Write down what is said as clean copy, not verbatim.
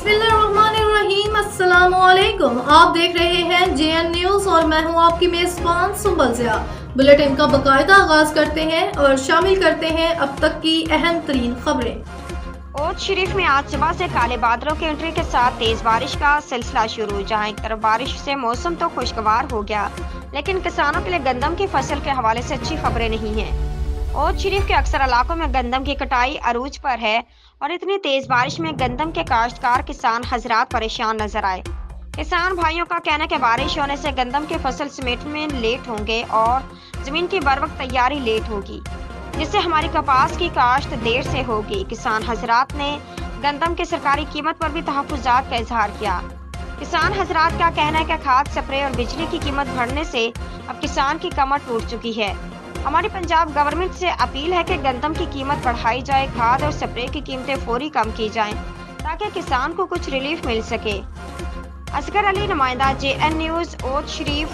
बिस्मिल्लाहिर्रहमानिर्रहीम। अस्सलामुअलैकुम। आप देख रहे हैं JN न्यूज़ और मैं हूं आपकी मेजबान सुंबल ज़िया। बुलेटिन का बाकायदा आगाज करते हैं और शामिल करते हैं अब तक की अहम तरीन खबरें। ओद शरीफ में आज सुबह से काले बादलों की एंट्री के साथ तेज बारिश का सिलसिला शुरू। जहां एक तरफ बारिश से मौसम तो खुशगवार हो गया, लेकिन किसानों के लिए गंदम की फसल के हवाले से अच्छी खबरें नहीं हैं। ओद शरीफ के अक्सर इलाकों में गंदम की कटाई अरूज पर है और इतनी तेज बारिश में गंदम के काश्तकार किसान हजरात परेशान नजर आए। किसान भाइयों का कहना है कि बारिश होने से गंदम की फसल समेटने में लेट होंगे और जमीन की बर वक्त तैयारी लेट होगी, जिससे हमारी कपास की काश्त देर से होगी। किसान हजरात ने गंदम की सरकारी कीमत पर भी तहफुजात का इजहार किया। किसान हजरात का कहना है कि खाद, स्प्रे और बिजली की कीमत बढ़ने से अब किसान की कमर टूट चुकी है। हमारी पंजाब गवर्नमेंट से अपील है कि गंदम की कीमत बढ़ाई जाए, खाद और स्प्रे की कीमतें फौरी कम की जाएं, ताकि किसान को कुछ रिलीफ मिल सके। असगर अली, नुमाइंदा JN न्यूज़, ओद शरीफ।